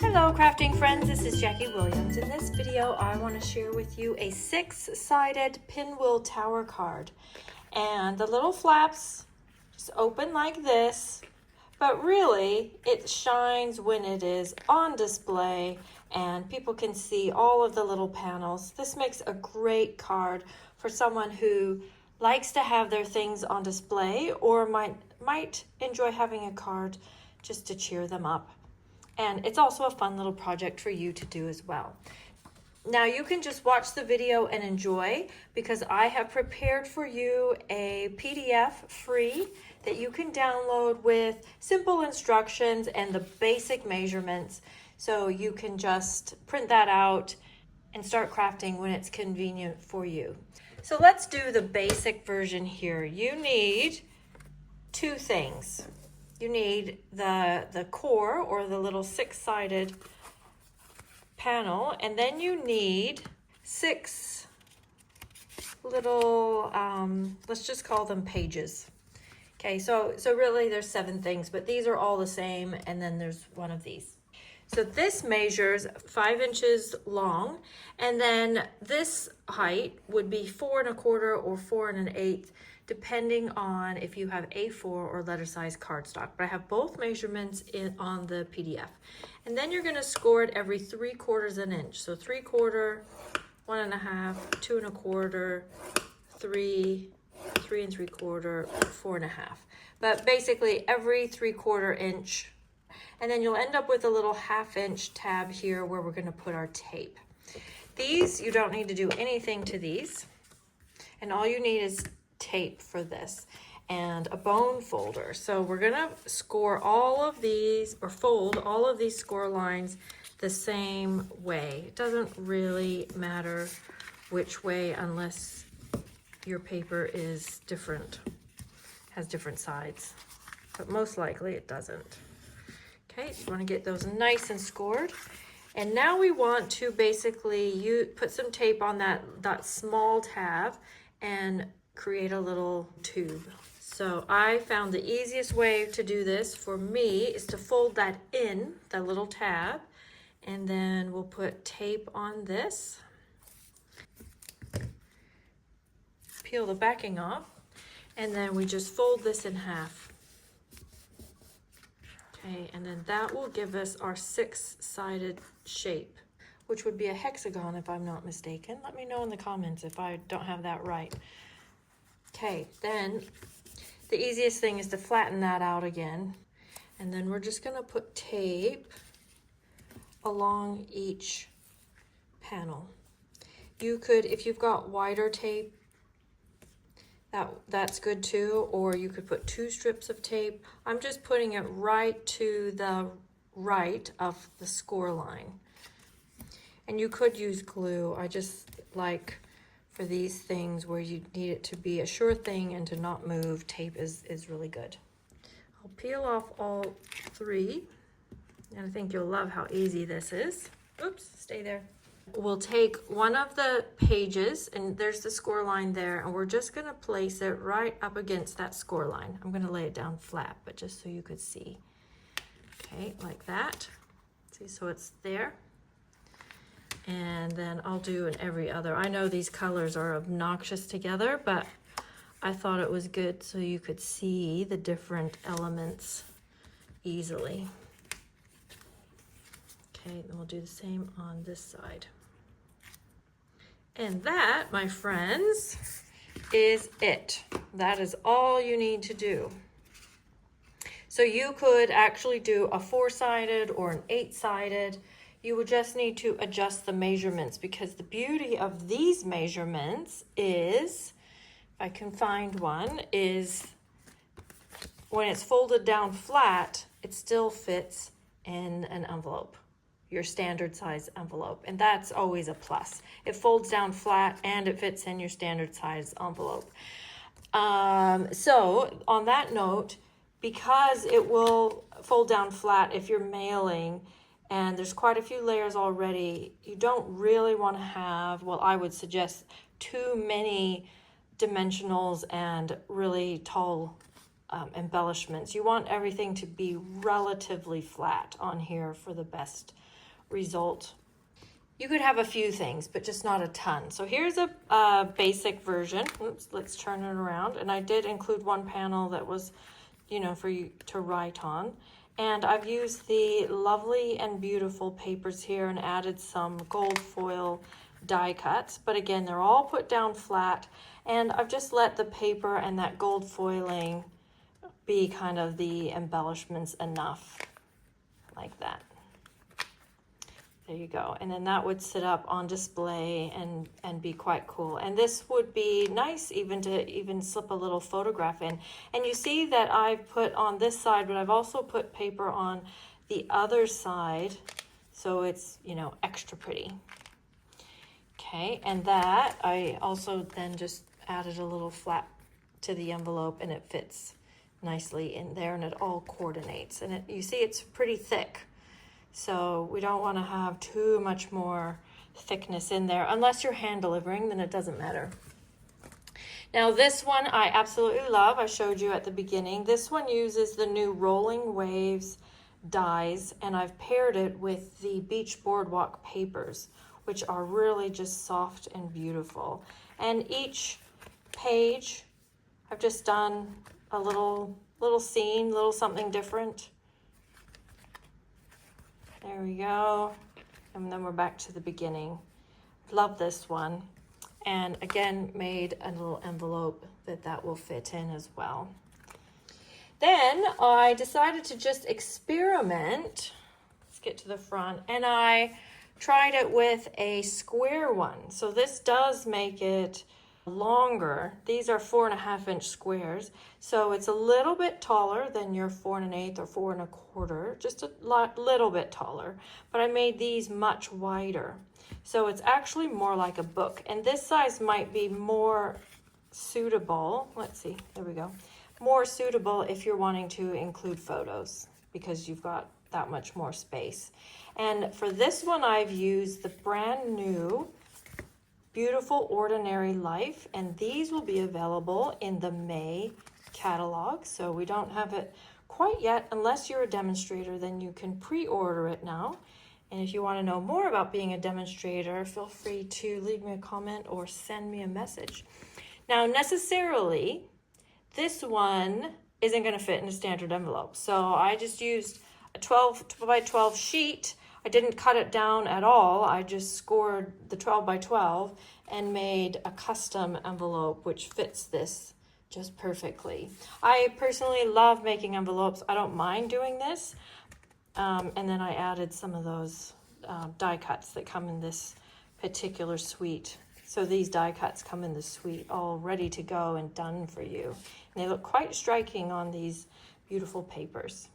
Hello crafting friends, this is Jackie Williams. In this video I want to share with you a 6-sided Pinwheel Tower card. And the little flaps just open like this, but really it shines when it is on display and people can see all of the little panels. This makes a great card for someone who likes to have their things on display or might enjoy having a card just to cheer them up. And it's also a fun little project for you to do as well. Now you can just watch the video and enjoy, because I have prepared for you a PDF free that you can download with simple instructions and the basic measurements. So you can just print that out and start crafting when it's convenient for you. So let's do the basic version here. You need two things. You need the core, or the little 6-sided panel, and then you need 6 little, let's just call them pages. Okay, so really there's 7 things, but these are all the same, and then there's one of these. So this measures 5 inches long, and then this height would be 4 1/4 or 4 1/8, depending on if you have A4 or letter size cardstock. But I have both measurements on the PDF. And then you're gonna score it every 3/4 inch. So 3/4, 1 1/2, 2 1/4, 3, 3 3/4, 4 1/2. But basically every 3/4 inch. And then you'll end up with a little 1/2 inch tab here where we're gonna put our tape. These, you don't need to do anything to these. And all you need is tape for this and a bone folder. So we're gonna score all of these, or fold all of these score lines the same way. It doesn't really matter which way unless your paper is different, has different sides, but most likely it doesn't. Okay, so you want to get those nice and scored. And now we want to basically put some tape on that small tab and create a little tube. So I found the easiest way to do this for me is to fold that in, the little tab, and then we'll put tape on this. Peel the backing off, and then we just fold this in half. Okay, and then that will give us our 6-sided shape, which would be a hexagon if I'm not mistaken. Let me know in the comments if I don't have that right. Okay, then the easiest thing is to flatten that out again. And then we're just gonna put tape along each panel. You could, if you've got wider tape, that's good too, or you could put 2 strips of tape. I'm just putting it right to the right of the score line. And you could use glue. I just like, for these things where you need it to be a sure thing and to not move, tape is really good. I'll peel off all 3, and I think you'll love how easy this is. Oops, stay there. We'll take one of the pages, and there's the score line there, and we're just gonna place it right up against that score line. I'm gonna lay it down flat, but just so you could see. Okay, like that. See, so it's there. And then I'll do in every other. I know these colors are obnoxious together, but I thought it was good so you could see the different elements easily. Okay, then we'll do the same on this side. And that, my friends, is it. That is all you need to do. So you could actually do a 4-sided or an 8-sided. You would just need to adjust the measurements, because the beauty of these measurements is, if I can find one, is when it's folded down flat, it still fits in an envelope, your standard size envelope. And that's always a plus. It folds down flat and it fits in your standard size envelope. So on that note, because it will fold down flat if you're mailing, and there's quite a few layers already, you don't really want to have, well, I would suggest too many dimensionals and really tall embellishments. You want everything to be relatively flat on here for the best result. You could have a few things, but just not a ton. So here's a basic version. Oops, let's turn it around. And I did include one panel that was, you know, for you to write on. And I've used the lovely and beautiful papers here and added some gold foil die cuts. But again, they're all put down flat. And I've just let the paper and that gold foiling be kind of the embellishments enough, like that. There you go. And then that would sit up on display and be quite cool. And this would be nice even to slip a little photograph in. And you see that I've put on this side, but I've also put paper on the other side. So it's, you know, extra pretty. Okay, and that I also then just added a little flap to the envelope and it fits nicely in there and it all coordinates. And you see it's pretty thick. So we don't want to have too much more thickness in there. Unless you're hand delivering, then it doesn't matter. Now this one I absolutely love. I showed you at the beginning. This one uses the new Rolling Waves dies, and I've paired it with the Beach Boardwalk papers, which are really just soft and beautiful. And each page, I've just done a little scene, little something different. There we go. And then we're back to the beginning. Love this one. And again, made a little envelope that will fit in as well. Then I decided to just experiment. Let's get to the front. And I tried it with a square one. So this does make it longer. These are 4.5-inch squares, so it's a little bit taller than your 4 1/8 or 4 1/4, just a little bit taller, but I made these much wider, so it's actually more like a book. And this size might be more suitable, let's see, there we go, more suitable if you're wanting to include photos, because you've got that much more space. And for this one I've used the brand new Beautiful Ordinary Life, and these will be available in the May catalog. So we don't have it quite yet. Unless you're a demonstrator, then you can pre-order it now. And if you want to know more about being a demonstrator, feel free to leave me a comment or send me a message. Now, necessarily, this one isn't going to fit in a standard envelope. So I just used a 12 by 12 sheet. I didn't cut it down at all. I just scored the 12 by 12 and made a custom envelope which fits this just perfectly. I personally love making envelopes. I don't mind doing this. And then I added some of those die cuts that come in this particular suite. So these die cuts come in the suite all ready to go and done for you. And they look quite striking on these beautiful papers.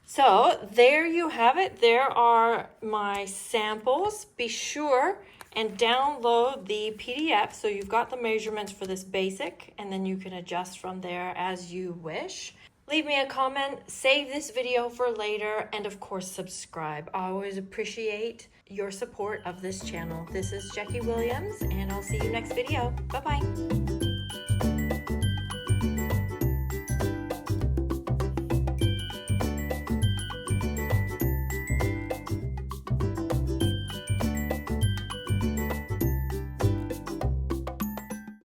So there you have it. There are my samples. Be sure and download the PDF so you've got the measurements for this basic, and then you can adjust from there as you wish. Leave me a comment, save this video for later, and of course subscribe. I always appreciate your support of this channel. This is Jackie Williams, and I'll see you next video. Bye-bye.